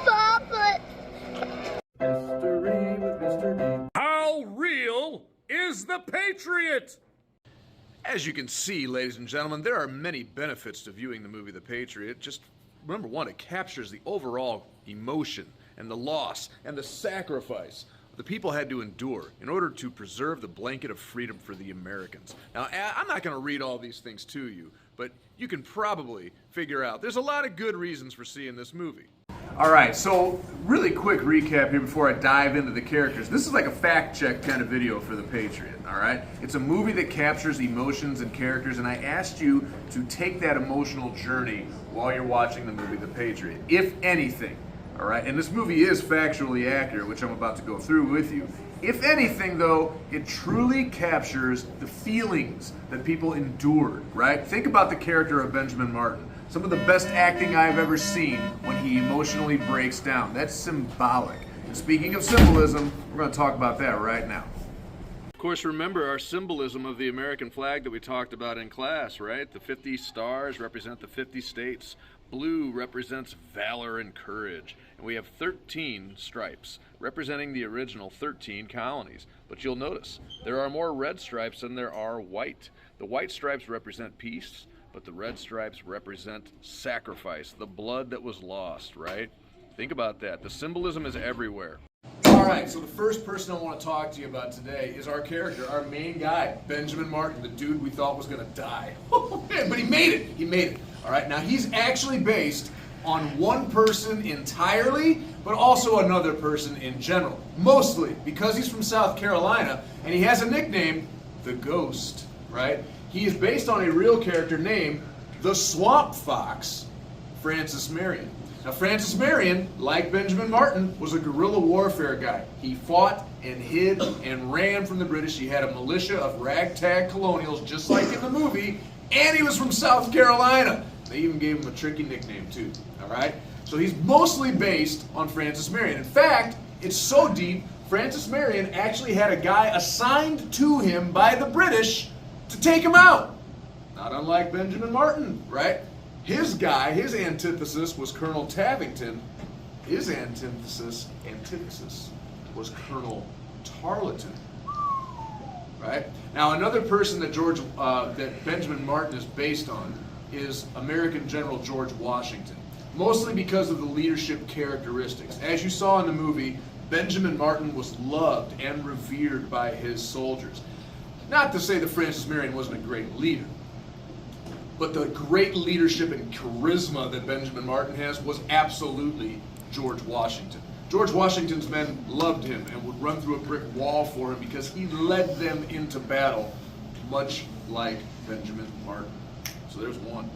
Papa. History with Mr. D. How real is the Patriot? As you can see, ladies and gentlemen, there are many benefits to viewing the movie The Patriot. Just remember one, it captures the overall emotion and the loss and the sacrifice the people had to endure in order to preserve the blanket of freedom for the Americans. Now, I'm not going to read all these things to you, but you can probably figure out there's a lot of good reasons for seeing this movie. All right, so really quick recap here before I dive into the characters. This is like a fact check kind of video for The Patriot, all right? It's a movie that captures emotions and characters, and I asked you to take that emotional journey while you're watching the movie The Patriot, if anything. All right, and this movie is factually accurate, which I'm about to go through with you. If anything, though, it truly captures the feelings that people endured, right? Think about the character of Benjamin Martin. Some of the best acting I've ever seen when he emotionally breaks down. That's symbolic. And speaking of symbolism, we're going to talk about that right now. Of course, remember our symbolism of the American flag that we talked about in class, right? The 50 stars represent the 50 states. Blue represents valor and courage. And we have 13 stripes representing the original 13 colonies. But you'll notice there are more red stripes than there are white. The white stripes represent peace, but the red stripes represent sacrifice, the blood that was lost, right? Think about that. The symbolism is everywhere. All right, so the first person I want to talk to you about today is our character, our main guy, Benjamin Martin, the dude we thought was going to die. But he made it. He made it. All right, now he's actually based on one person entirely, but also another person in general. Mostly because he's from South Carolina and he has a nickname, the Ghost, right? He is based on a real character named the Swamp Fox, Francis Marion. Now, Francis Marion, like Benjamin Martin, was a guerrilla warfare guy. He fought and hid and ran from the British. He had a militia of ragtag colonials, just like in the movie, and he was from South Carolina. They even gave him a tricky nickname, too, all right? So he's mostly based on Francis Marion. In fact, it's so deep, Francis Marion actually had a guy assigned to him by the British to take him out. Not unlike Benjamin Martin, right? His guy, his antithesis was Colonel Tavington. His antithesis was Colonel Tarleton, right? Now, another person that that Benjamin Martin is based on is American General George Washington, mostly because of the leadership characteristics. As you saw in the movie, Benjamin Martin was loved and revered by his soldiers. Not to say that Francis Marion wasn't a great leader, but the great leadership and charisma that Benjamin Martin has was absolutely George Washington. George Washington's men loved him and would run through a brick wall for him because he led them into battle, much like Benjamin Martin. So there's one.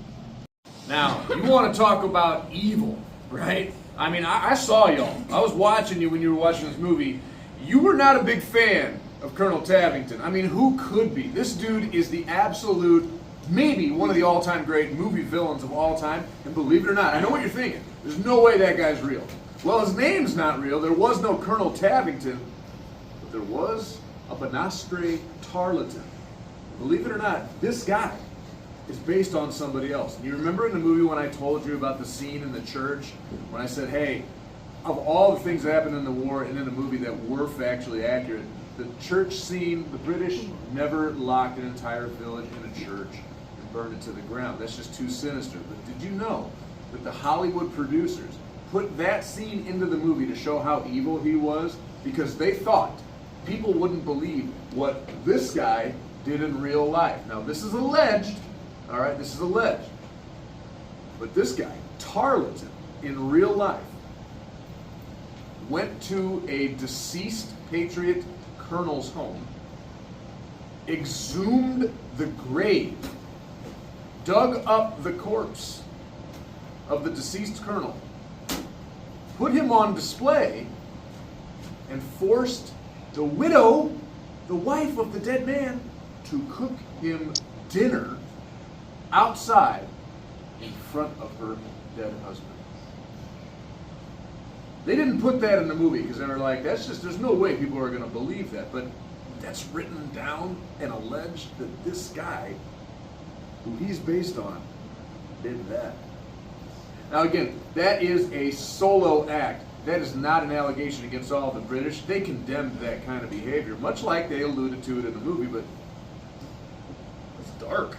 Now, you want to talk about evil, right? I mean, I saw y'all. I was watching you when you were watching this movie. You were not a big fan of Colonel Tavington. I mean, who could be? This dude is the absolute, maybe one of the all-time great movie villains of all time. And believe it or not, I know what you're thinking. There's no way that guy's real. Well, his name's not real. There was no Colonel Tavington, but there was a Banastre Tarleton. Believe it or not, this guy is based on somebody else. You remember in the movie when I told you about the scene in the church, when I said, hey, of all the things that happened in the war and in the movie that were factually accurate, the church scene, the British never locked an entire village in a church and burned it to the ground. That's just too sinister. But did you know that the Hollywood producers put that scene into the movie to show how evil he was? Because they thought people wouldn't believe what this guy did in real life. Now, this is alleged, all right, this is alleged. But this guy, Tarleton, in real life, went to a deceased Patriot colonel's home, exhumed the grave, dug up the corpse of the deceased colonel, put him on display, and forced the widow, the wife of the dead man, to cook him dinner outside in front of her dead husband. They didn't put that in the movie because they were like, that's just, there's no way people are going to believe that. But that's written down and alleged that this guy, who he's based on, did that. Now again, that is a solo act. That is not an allegation against all of the British. They condemned that kind of behavior, much like they alluded to it in the movie, but it's dark.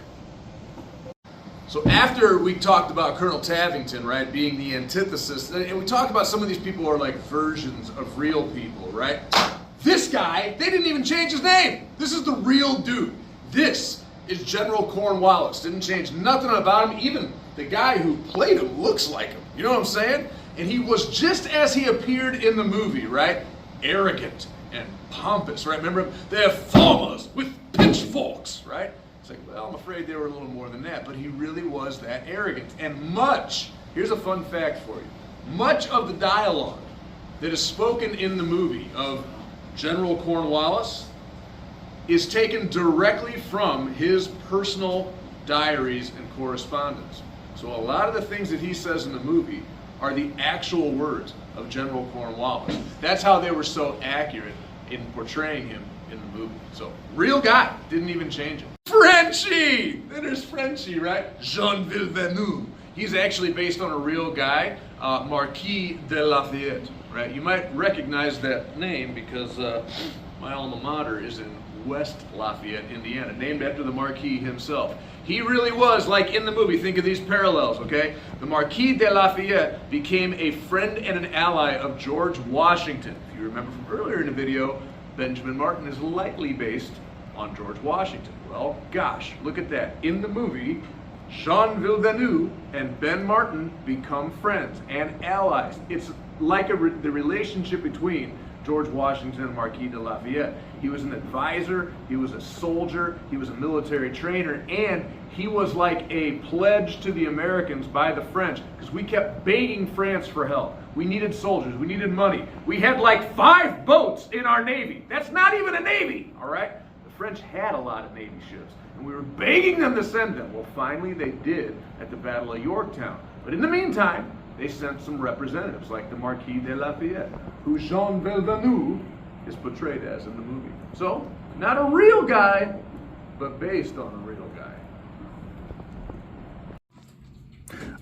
So after we talked about Colonel Tavington, right, being the antithesis, and we talked about some of these people are like versions of real people, right? This guy, they didn't even change his name. This is the real dude. This is General Cornwallis. Didn't change nothing about him. Even the guy who played him looks like him. You know what I'm saying? And he was just as he appeared in the movie, right? Arrogant and pompous, right? Remember, they're farmers with pitchforks, right? It's like, well, I'm afraid they were a little more than that, but he really was that arrogant. And here's a fun fact for you, much of the dialogue that is spoken in the movie of General Cornwallis is taken directly from his personal diaries and correspondence. So a lot of the things that he says in the movie are the actual words of General Cornwallis. That's how they were so accurate in portraying him in the movie. So, real guy, didn't even change it. Frenchie! Then there's Frenchie, right? Jean Villeneuve. He's actually based on a real guy, Marquis de Lafayette, right? You might recognize that name because my alma mater is in West Lafayette, Indiana, named after the Marquis himself. He really was, like in the movie, think of these parallels, okay? The Marquis de Lafayette became a friend and an ally of George Washington. If you remember from earlier in the video, Benjamin Martin is likely based on George Washington. Well, gosh, look at that. In the movie, Jean Villeneuve and Ben Martin become friends and allies. It's like the relationship between George Washington and Marquis de Lafayette. He was an advisor, he was a soldier, he was a military trainer, and he was like a pledge to the Americans by the French, because we kept begging France for help. We needed soldiers, we needed money. We had like 5 boats in our Navy. That's not even a Navy, all right? The French had a lot of Navy ships, and we were begging them to send them. Well, finally they did at the Battle of Yorktown. But in the meantime, they sent some representatives, like the Marquis de Lafayette, who Jean Villeneuve is portrayed as in the movie. So, not a real guy, but based on a real guy.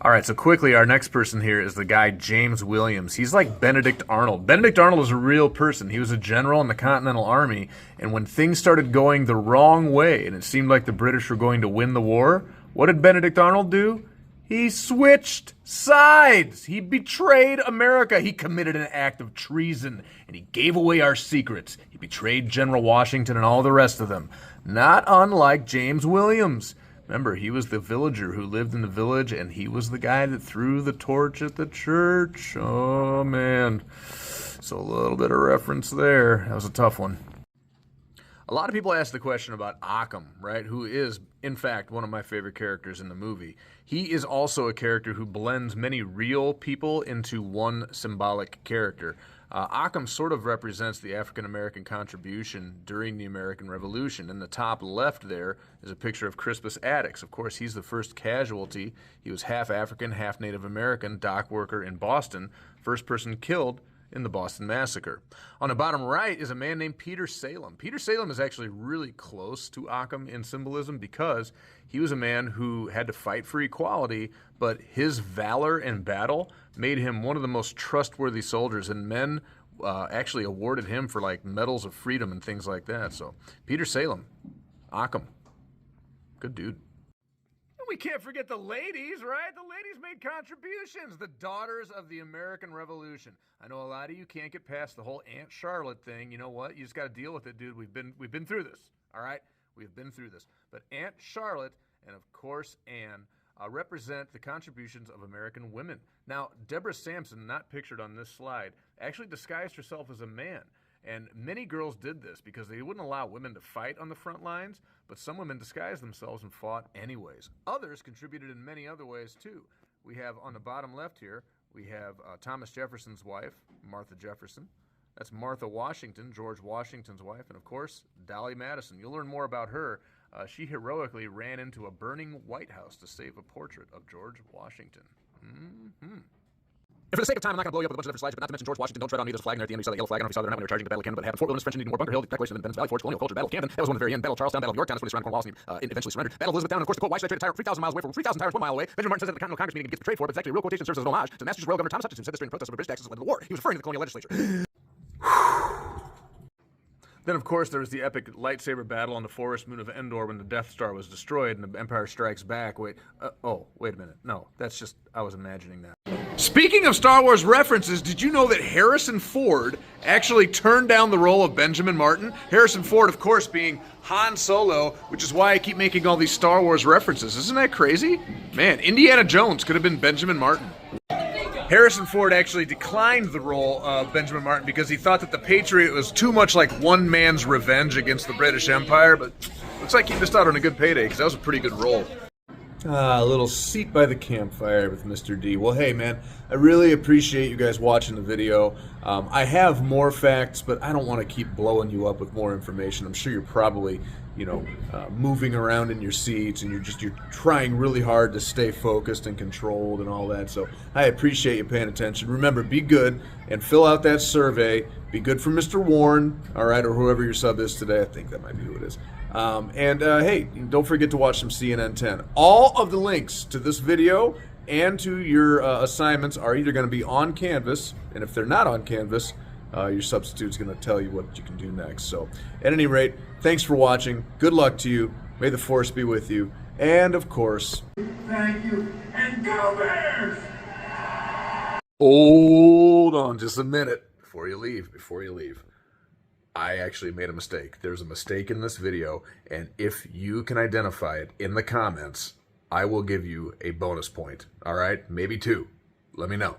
All right, so quickly, our next person here is the guy James Williams. He's like Benedict Arnold. Benedict Arnold is a real person. He was a general in the Continental Army, and when things started going the wrong way, and it seemed like the British were going to win the war, what did Benedict Arnold do? He switched sides. He betrayed America. He committed an act of treason, and he gave away our secrets. He betrayed General Washington and all the rest of them. Not unlike James Williams. Remember, he was the villager who lived in the village, and he was the guy that threw the torch at the church. Oh, man. So a little bit of reference there. That was a tough one. A lot of people ask the question about Occam, right, who is, in fact, one of my favorite characters in the movie. He is also a character who blends many real people into one symbolic character. Occam sort of represents the African-American contribution during the American Revolution. In the top left there is a picture of Crispus Attucks. Of course, he's the first casualty. He was half African, half Native American, dock worker in Boston, first person killed in the Boston Massacre. On the bottom right is a man named Peter Salem. Peter Salem is actually really close to Occam in symbolism because he was a man who had to fight for equality, but his valor in battle made him one of the most trustworthy soldiers, and men actually awarded him for like medals of freedom and things like that. So Peter Salem, Occam, good dude. We can't forget the ladies, right? The ladies made contributions. The daughters of the American Revolution. I know a lot of you can't get past the whole Aunt Charlotte thing. You know what? You just got to deal with it, dude. We've been through this, all right? We've been through this. But Aunt Charlotte and, of course, Anne represent the contributions of American women. Now, Deborah Sampson, not pictured on this slide, actually disguised herself as a man. And many girls did this because they wouldn't allow women to fight on the front lines, but some women disguised themselves and fought anyways. Others contributed in many other ways, too. We have, on the bottom left here, we have Thomas Jefferson's wife, Martha Jefferson. That's Martha Washington, George Washington's wife, and, of course, Dolly Madison. You'll learn more about her. She heroically ran into a burning White House to save a portrait of George Washington. And for the sake of time, I'm not going to blow you up with a bunch of different slides, but not to mention George Washington, don't tread on me, there's a flag, and there at the end you saw the yellow flag. I don't know if you saw that or not when they were charging the Battle of Canada, but it happened. Fort Wilderness, French Indian War, Bunker Hill, the Declaration of Independence, Valley Forge, Colonial Culture, Battle of Camden, that was one of the very end, Battle of Charlestown, Battle of Yorktown, that's when they surrounded Cornwallis and eventually surrendered. Battle of Elizabethtown, and of course the quote, why should I trade a tyrant 3,000 miles away from 3,000 tyrants 1 mile away? Benjamin Martin says at the Continental Congress meeting he gets betrayed for, but it's actually a real quotation, serves as an homage to the Massachusetts Royal Governor Thomas Hutchinson, said this during protest over British taxes at the end of the war. He was referring to the colonial legislature. Then, of course, there was the epic lightsaber battle on the forest moon of Endor when the Death Star was destroyed and the Empire Strikes Back. Wait a minute. No, that's just, I was imagining that. Speaking of Star Wars references, did you know that Harrison Ford actually turned down the role of Benjamin Martin? Harrison Ford, of course, being Han Solo, which is why I keep making all these Star Wars references. Isn't that crazy? Man, Indiana Jones could have been Benjamin Martin. Harrison Ford actually declined the role of Benjamin Martin because he thought that the Patriot was too much like one man's revenge against the British Empire, but looks like he missed out on a good payday because that was a pretty good role. A little seat by the campfire with Mr. D. Well, hey, man, I really appreciate you guys watching the video. I have more facts, but I don't want to keep blowing you up with more information. I'm sure you're probably, moving around in your seats, and you're trying really hard to stay focused and controlled and all that. So I appreciate you paying attention. Remember, be good and fill out that survey. Be good for Mr. Warren, all right, or whoever your sub is today. I think that might be who it is. Hey, don't forget to watch some CNN 10. All of the links to this video and to your assignments are either going to be on Canvas, and if they're not on Canvas, your substitute's going to tell you what you can do next. So, at any rate, thanks for watching. Good luck to you. May the Force be with you. And, of course... Thank you, and go Bears! Hold on just a minute before you leave. I actually made a mistake. There's a mistake in this video, and if you can identify it in the comments, I will give you a bonus point. All right? Maybe 2. Let me know.